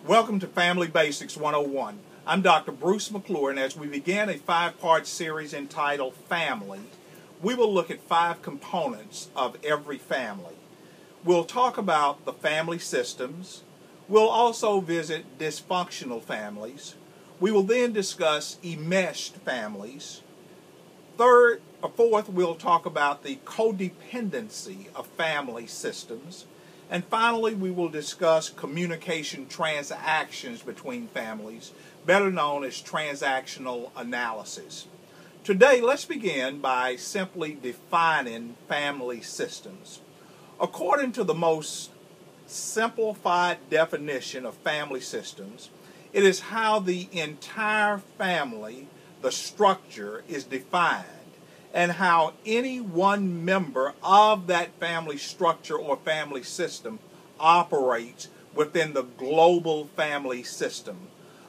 Welcome to Family Basics 101. I'm Dr. Bruce McClure, and as we begin a 5-part series entitled Family, we will look at 5 components of every family. We'll talk about the family systems. We'll also visit dysfunctional families. We will then discuss enmeshed families. Fourth, we'll talk about the codependency of family systems. And finally, we will discuss communication transactions between families, better known as transactional analysis. Today, let's begin by simply defining family systems. According to the most simplified definition of family systems, it is how the entire family, the structure, is defined, and how any one member of that family structure or family system operates within the global family system.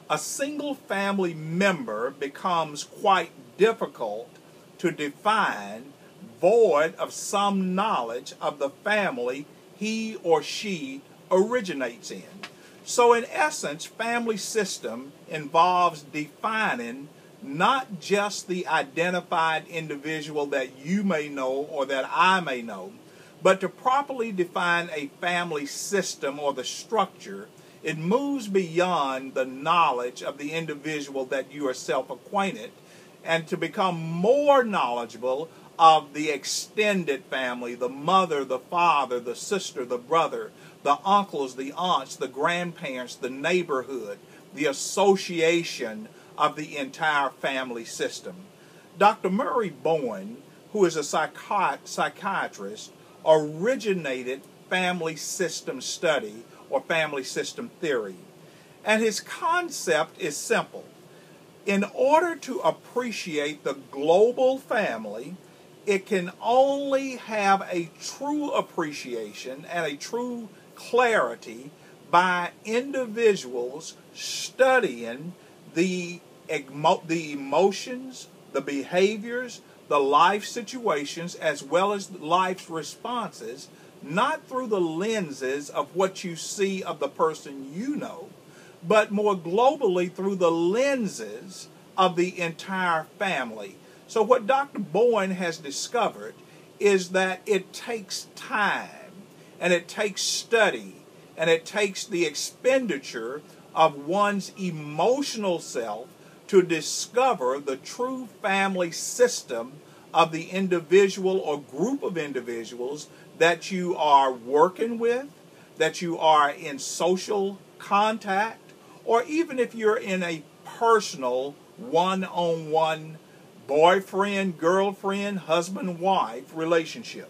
A single family member becomes quite difficult to define, void of some knowledge of the family he or she originates in. So in essence, family system involves defining not just the identified individual that you may know or that I may know, but to properly define a family system or the structure, it moves beyond the knowledge of the individual that you are self-acquainted, and to become more knowledgeable of the extended family, the mother, the father, the sister, the brother, the uncles, the aunts, the grandparents, the neighborhood, the association of the entire family system. Dr. Murray Bowen, who is a psychiatrist, originated family system study or family system theory. And his concept is simple. In order to appreciate the global family, it can only have a true appreciation and a true clarity by individuals studying the emotions, the behaviors, the life situations, as well as life's responses, not through the lenses of what you see of the person you know, but more globally through the lenses of the entire family. So what Dr. Bowen has discovered is that it takes time, and it takes study, and it takes the expenditure of one's emotional self to discover the true family system of the individual or group of individuals that you are working with, that you are in social contact, or even if you're in a personal one-on-one boyfriend, girlfriend, husband, wife relationship.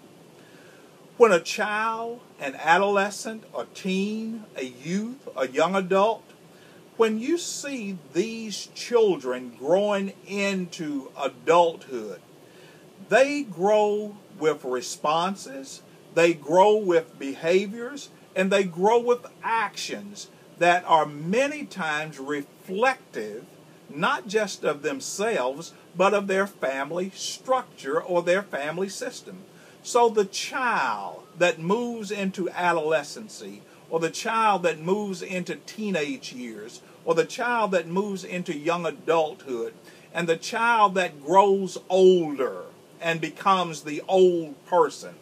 When a child, an adolescent, a teen, a youth, a young adult, when you see these children growing into adulthood, they grow with responses, they grow with behaviors, and they grow with actions that are many times reflective, not just of themselves, but of their family structure or their family system. So the child that moves into adolescency, or the child that moves into teenage years, or the child that moves into young adulthood, and the child that grows older and becomes the old person,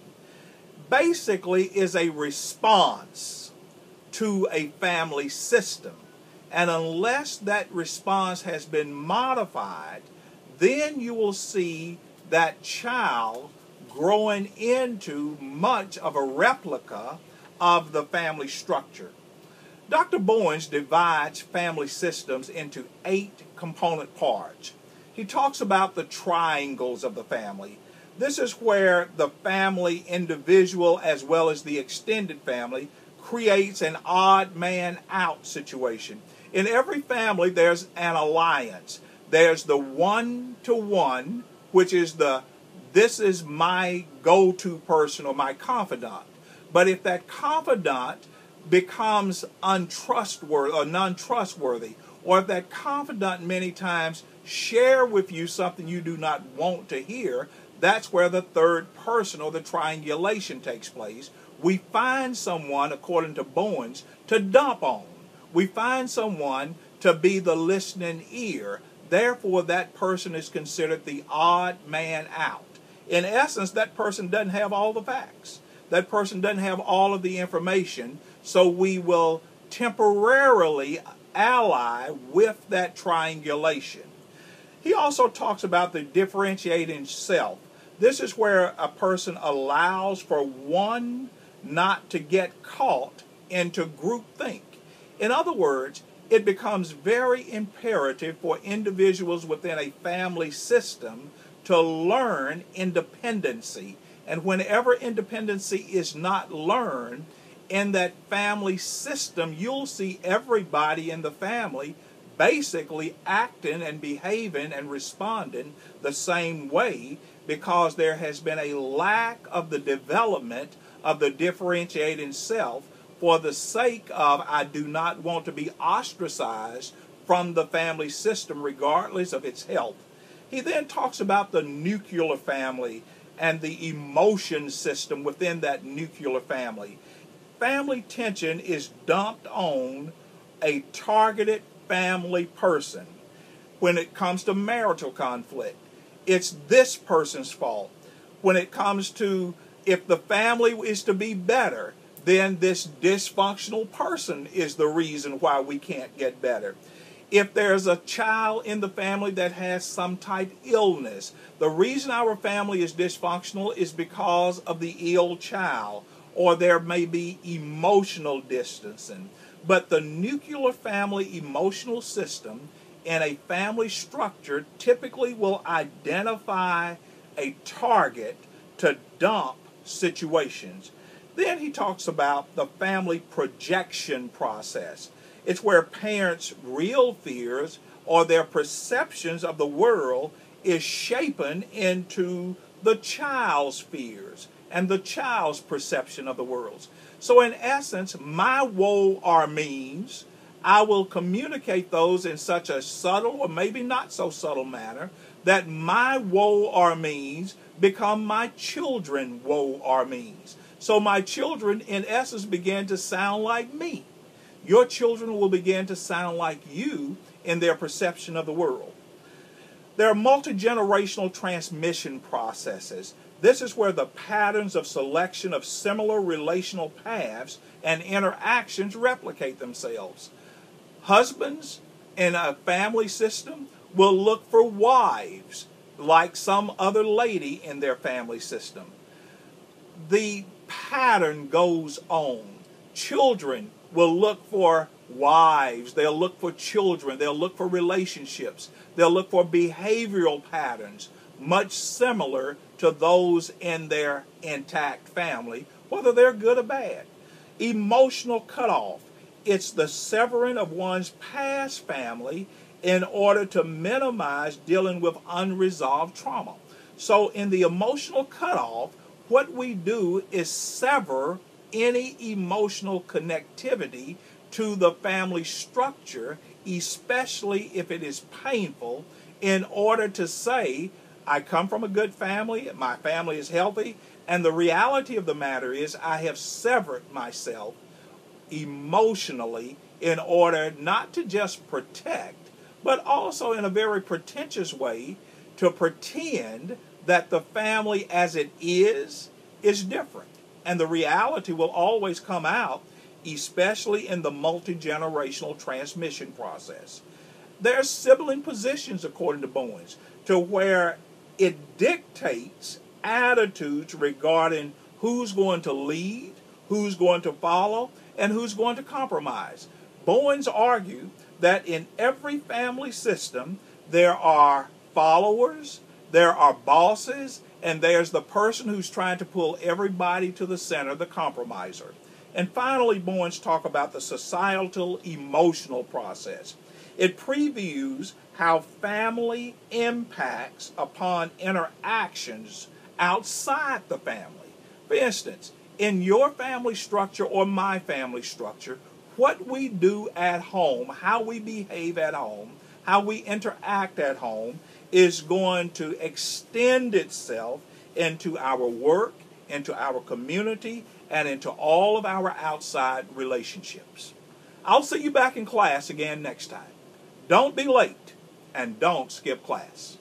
basically is a response to a family system. And unless that response has been modified, then you will see that child growing into much of a replica of the family structure. Dr. Bowen divides family systems into 8 component parts. He talks about the triangles of the family. This is where the family individual as well as the extended family creates an odd man out situation. In every family there's an alliance. There's the one-to-one, which is this is my go-to person or my confidant. But if that confidant becomes untrustworthy or non-trustworthy, or if that confidant many times share with you something you do not want to hear, that's where the third person or the triangulation takes place. We find someone, according to Bowen's, to dump on. We find someone to be the listening ear. Therefore, that person is considered the odd man out. In essence, that person doesn't have all the facts. That person doesn't have all of the information, so we will temporarily ally with that triangulation. He also talks about the differentiating self. This is where a person allows for one not to get caught into groupthink. In other words, it becomes very imperative for individuals within a family system to learn independency. And whenever independency is not learned in that family system, you'll see everybody in the family basically acting and behaving and responding the same way, because there has been a lack of the development of the differentiating self for the sake of, I do not want to be ostracized from the family system regardless of its health. He then talks about the nuclear family and the emotion system within that nuclear family. Family tension is dumped on a targeted family person. When it comes to marital conflict, it's this person's fault. When it comes to, if the family is to be better, then this dysfunctional person is the reason why we can't get better. If there's a child in the family that has some type of illness, the reason our family is dysfunctional is because of the ill child, or there may be emotional distancing. But the nuclear family emotional system in a family structure typically will identify a target to dump situations. Then he talks about the family projection process. It's where parents' real fears or their perceptions of the world is shapen into the child's fears and the child's perception of the world. So in essence, my woe or means, I will communicate those in such a subtle or maybe not so subtle manner that my woe or means become my children's woe or means. So my children, in essence, begin to sound like me. Your children will begin to sound like you in their perception of the world. There are multi-generational transmission processes. This is where the patterns of selection of similar relational paths and interactions replicate themselves. Husbands in a family system will look for wives like some other lady in their family system. The pattern goes on. Children will look for wives. They'll look for children. They'll look for relationships. They'll look for behavioral patterns much similar to those in their intact family, whether they're good or bad. Emotional cutoff. It's the severing of one's past family in order to minimize dealing with unresolved trauma. So in the emotional cutoff, what we do is sever any emotional connectivity to the family structure, especially if it is painful, in order to say, I come from a good family, my family is healthy, and the reality of the matter is I have severed myself emotionally in order not to just protect, but also in a very pretentious way to pretend that the family as it is different. And the reality will always come out, especially in the multi-generational transmission process. There are sibling positions, according to Bowens, to where it dictates attitudes regarding who's going to lead, who's going to follow, and who's going to compromise. Bowens argued that in every family system, there are followers, there are bosses, and there's the person who's trying to pull everybody to the center, the compromiser. And finally, Bowens talk about the societal emotional process. It previews how family impacts upon interactions outside the family. For instance, in your family structure or my family structure, what we do at home, how we behave at home, how we interact at home is going to extend itself into our work, into our community, and into all of our outside relationships. I'll see you back in class again next time. Don't be late, and don't skip class.